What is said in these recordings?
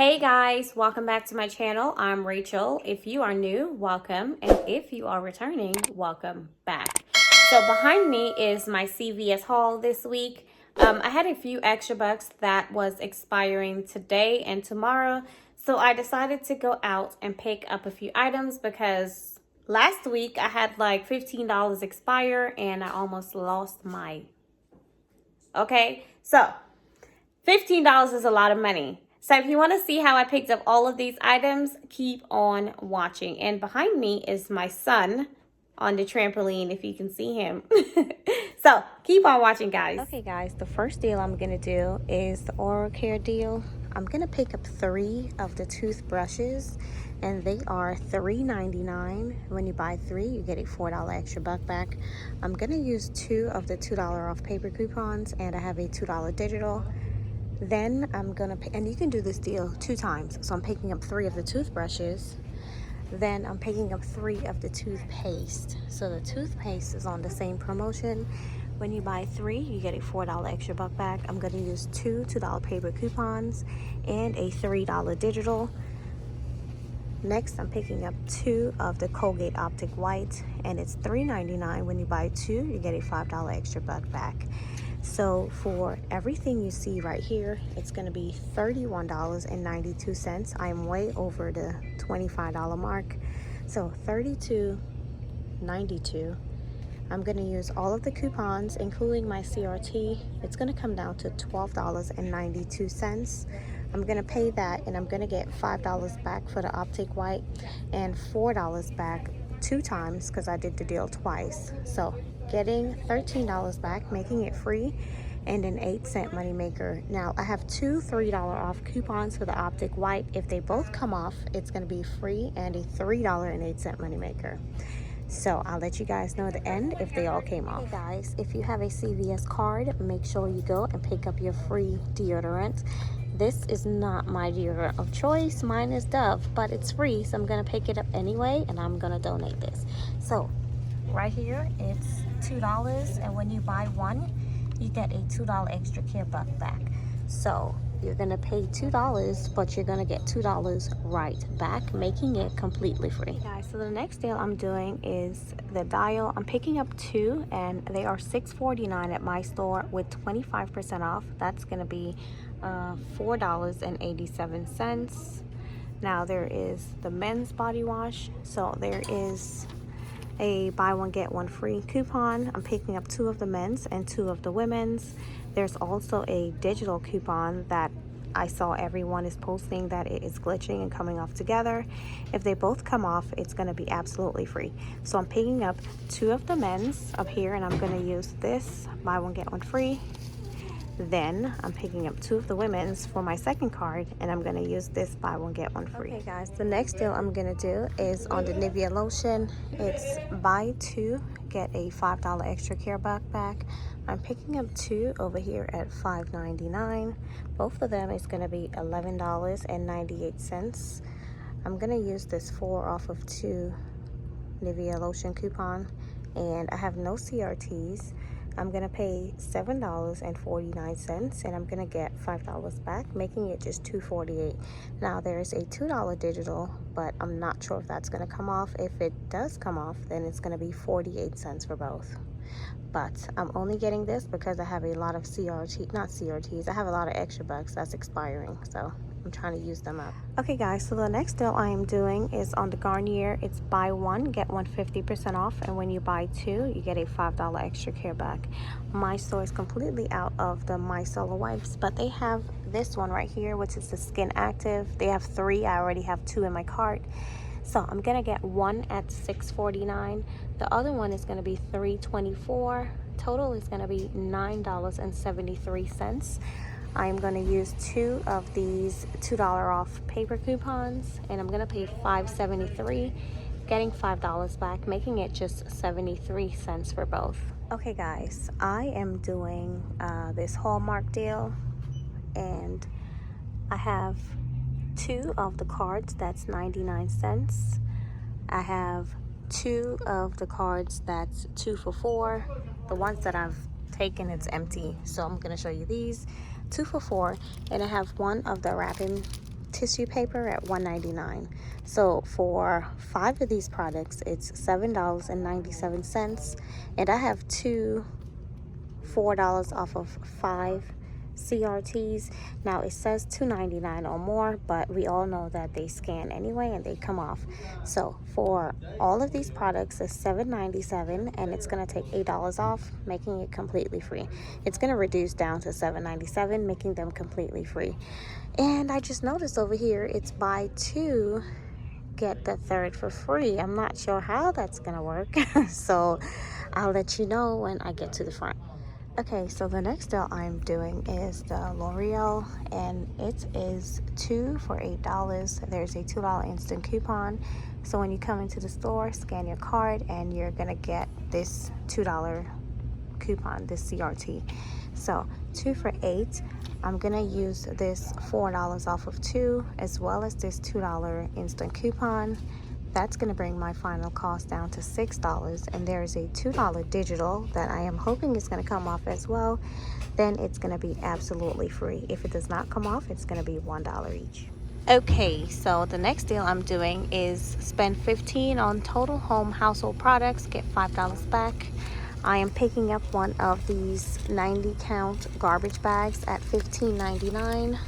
Hey guys, welcome back to my channel. I'm Rachel. If you are new, welcome. And if you are returning, welcome back. So behind me is my CVS haul this week. I had a few extra bucks that was expiring today and tomorrow. So I decided to go out and pick up a few items because last week I had like $15 expire and I almost lost my... Okay, so $15 is a lot of money. So if you want to see how I picked up all of these items, keep on watching. And behind me is my son on the trampoline, if you can see him. So keep on watching, guys. Okay, guys, the first deal I'm going to do is the oral care deal. I'm going to pick up 3 of the toothbrushes, and they are $3.99. When you buy 3, you get a $4 extra buck back. I'm going to use 2 of the $2 off paper coupons, and I have a $2 digital. Then I'm gonna pay, and you can do this deal 2 times. So I'm picking up 3 of the toothbrushes. Then I'm picking up 3 of the toothpaste. So the toothpaste is on the same promotion. When you buy 3, you get a $4 extra buck back. I'm gonna use 2 $2 paper coupons and a $3 digital. Next, I'm picking up 2 of the Colgate Optic White, and it's $3.99. When you buy 2, you get a $5 extra buck back. So for everything you see right here, it's going to be $31.92. I'm way over the $25 mark. So $32.92. I'm going to use all of the coupons, including my CRT. It's going to come down to $12.92. I'm going to pay that, and I'm going to get $5 back for the Optic White and $4 back 2 times because I did the deal twice. So getting $13 back, making it free, and an 8-cent moneymaker. Now I have 2 $3 off coupons for the Optic White. If they both come off, it's going to be free and a $3.08 moneymaker. So I'll let you guys know at the end if they all came off. Hey guys, if you have a CVS card, make sure you go and pick up your free deodorant. This is not my deodorant of choice. Mine is Dove, but it's free, so I'm gonna pick it up anyway, and I'm gonna donate this. So right here, it's $2, and when you buy 1, you get a $2 extra care buck back. So you're gonna pay $2, but you're gonna get $2 right back, making it completely free. Okay, guys, so the next deal I'm doing is the dial. I'm picking up 2, and they are $6.49 at my store with 25% off. That's gonna be $4.87. Now there is the men's body wash. So there is a buy 1 get 1 free coupon. I'm picking up 2 of the men's and 2 of the women's. There's also a digital coupon that I saw everyone is posting that it is glitching and coming off together. If they both come off, it's going to be absolutely free. So I'm picking up 2 of the men's up here, and I'm going to use this buy 1 get 1 free. Then I'm picking up 2 of the women's for my second card, and I'm going to use this buy 1 get 1 free. Okay guys, the next deal I'm going to do is on the Nivea lotion. It's buy 2 get a $5 extra care buck back. I'm picking up 2 over here at $5.99. Both of them is going to be $11.98. I'm going to use this 4 off of 2 Nivea lotion coupon, and I have no CRTs. I'm going to pay $7.49, and I'm going to get $5 back, making it just $2.48. Now, there is a $2 digital, but I'm not sure if that's going to come off. If it does come off, then it's going to be 48 cents for both. But I'm only getting this because I have a lot of CRTs. I have a lot of extra bucks that's expiring, so I'm trying to use them up. Okay guys, so the next deal I am doing is on the Garnier. It's buy 1 get 1 50% off, and when you buy 2, you get a $5 extra care back. My store is completely out of the micellar wipes, but they have this one right here, which is the Skin Active. They have 3. I already have 2 in my cart. So I'm gonna get 1 at $6.49. The other one is gonna be $3.24. Total is gonna be $9.73. I'm gonna use 2 of these $2 off paper coupons, and I'm gonna pay $5.73, getting $5 back, making it just 73 cents for both. Okay guys, I am doing this Hallmark deal, and I have 2 of the cards, that's 99 cents. I have 2 of the cards, that's 2 for $4. The ones that I've taken, it's empty, so I'm gonna show you these. 2 for $4, and I have 1 of the wrapping tissue paper at $1.99. So for 5 of these products, it's $7.97, and I have $4 off of 5 CRTs. Now it says $2.99 or more, but we all know that they scan anyway and they come off. So for all of these products, it's $7.97, and it's going to take $8 off, making it completely free. It's going to reduce down to $7.97, making them completely free. And I just noticed over here, it's buy 2 get the 3rd for free. I'm not sure how that's going to work, so I'll let you know when I get to the front. Okay, so the next deal I'm doing is the L'Oreal, and it is 2 for $8. There's a $2 instant coupon. So when you come into the store, scan your card and you're gonna get this $2 coupon, this CRT. So 2 for $8. I'm gonna use this $4 off of 2, as well as this $2 instant coupon. That's going to bring my final cost down to $6, and there is a $2 digital that I am hoping is going to come off as well. Then it's going to be absolutely free. If it does not come off, it's going to be $1 each. Okay, so the next deal I'm doing is spend $15 on total home household products, get $5 back. I am picking up one of these 90 count garbage bags at $15.99.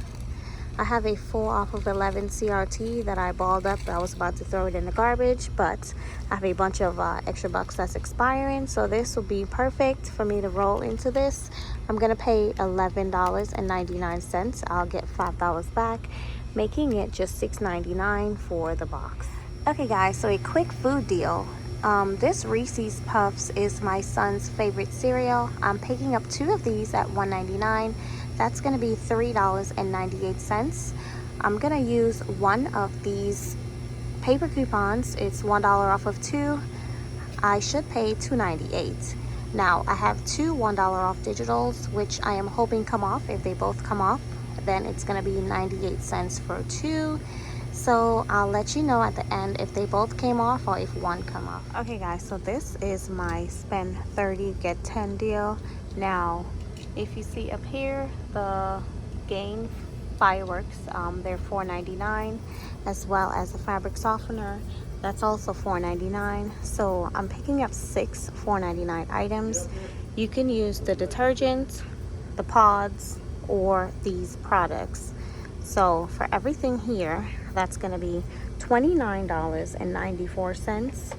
I have a 4 off of 11 CRT that I balled up. I was about to throw it in the garbage, but I have a bunch of extra bucks that's expiring, so this will be perfect for me to roll into this. I'm gonna pay $11.99. I'll get $5 back, making it just $6.99 for the box. Okay guys, so a quick food deal. This Reese's Puffs is my son's favorite cereal. I'm picking up 2 of these at $1.99. That's going to be $3.98. I'm going to use one of these paper coupons. It's $1 off of 2. I should pay $2.98. Now, I have 2 $1 off digitals, which I am hoping come off. If they both come off, then it's going to be 98 cents for 2. So I'll let you know at the end if they both came off or if one come off. Okay guys, so this is my spend 30 get 10 deal. Now, if you see up here, the Gain fireworks, they're $4.99, as well as the fabric softener, that's also $4.99. So I'm picking up 6 $4.99 items. You can use the detergent, the pods, or these products. So for everything here, that's going to be $29.94.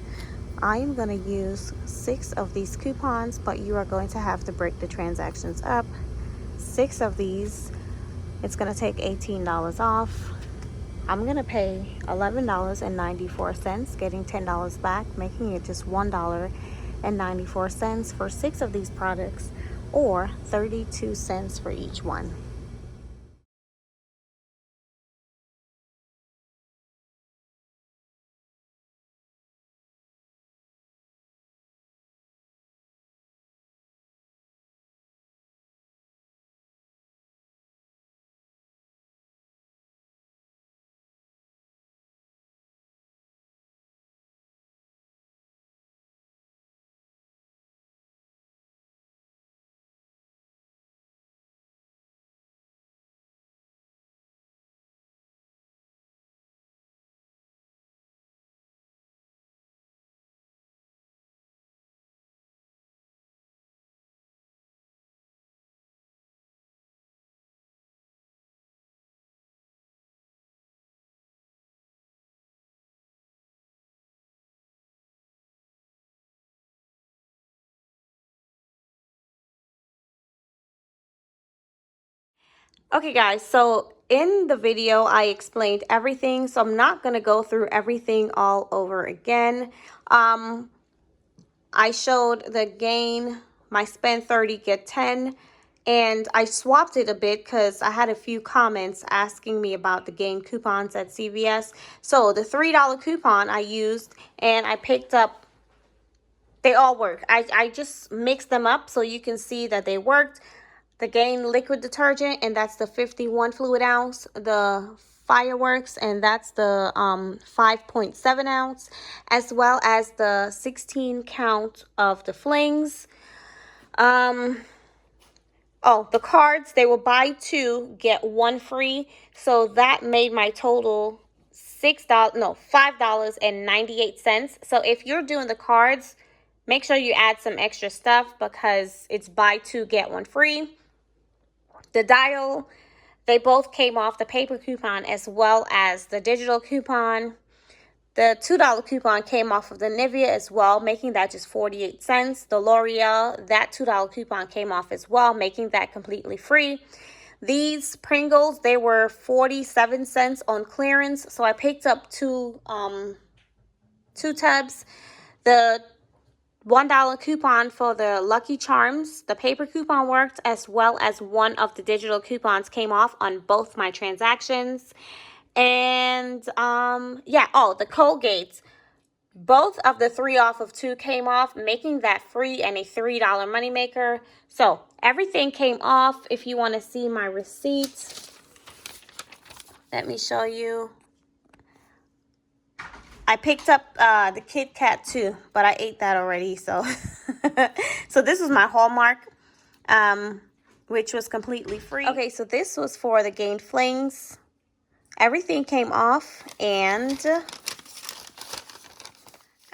I am going to use 6 of these coupons, but you are going to have to break the transactions up. 6 of these, it's going to take $18 off. I'm going to pay $11.94, getting $10 back, making it just $1.94 for 6 of these products, or 32 cents for each one. Okay guys, so in the video I explained everything, so I'm not going to go through everything all over again. I showed the Gain, my spend 30 get 10, and I swapped it a bit because I had a few comments asking me about the Gain coupons at CVS. So the $3 coupon I used, and I picked up, they all work. I just mixed them up so you can see that they worked. The Gain liquid detergent, and that's the 51 fluid ounce. The fireworks, and that's the 5.7 ounce, as well as the 16 count of the flings. Oh, the cards, they were buy two, get one free. So that made my total $5.98. So if you're doing the cards, make sure you add some extra stuff because it's buy two, get one free. The dial, they both came off the paper coupon as well as the digital coupon. The $2 coupon came off of the Nivea as well, making that just 48 cents. The L'Oreal, that $2 coupon came off as well, making that completely free. These Pringles, they were 47 cents on clearance, so I picked up two tubs. The $1 coupon for the Lucky Charms, the paper coupon worked, as well as one of the digital coupons came off on both my transactions. And yeah, oh, the Colgate, both of the 3 off of 2 came off, making that free and a $3 moneymaker. So everything came off. If you want to see my receipts, let me show you. I picked up the Kit Kat too, but I ate that already. So so this was my Hallmark, which was completely free. Okay, so this was for the Gain Flings. Everything came off, and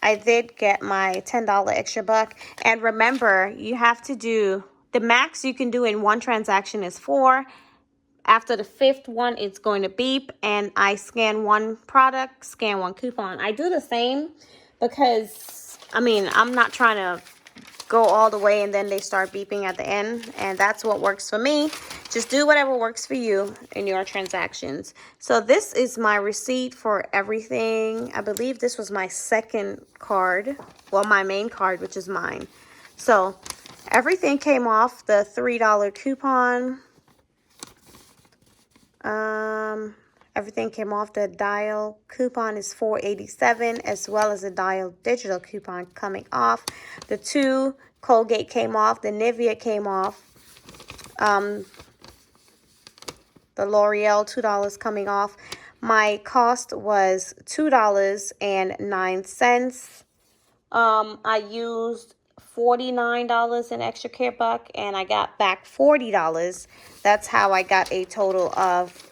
I did get my $10 extra buck. And remember, you have to do, the max you can do in one transaction is 4. After the 5th one, it's going to beep, and I scan one product, scan one coupon. I do the same because, I mean, I'm not trying to go all the way and then they start beeping at the end, and that's what works for me. Just do whatever works for you in your transactions. So this is my receipt for everything. I believe this was my second card, well, my main card, which is mine. So everything came off the $3 coupon. Everything came off. The dial coupon is $4.87, as well as the dial digital coupon coming off. The 2 Colgate came off. The Nivea came off. The L'Oreal, $2 coming off. My cost was $2.09. I used $49 in extra care buck, and I got back $40. That's how I got a total of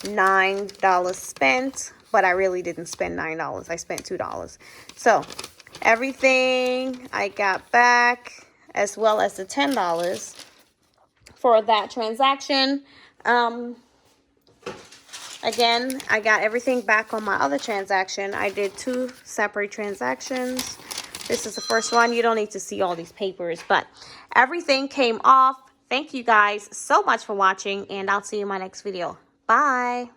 $9 spent, but I really didn't spend $9. I spent $2. So everything I got back, as well as the $10 for that transaction. Again, I got everything back on my other transaction. I did 2 separate transactions. This is the first one. You don't need to see all these papers, but everything came off. Thank you guys so much for watching, and I'll see you in my next video. Bye.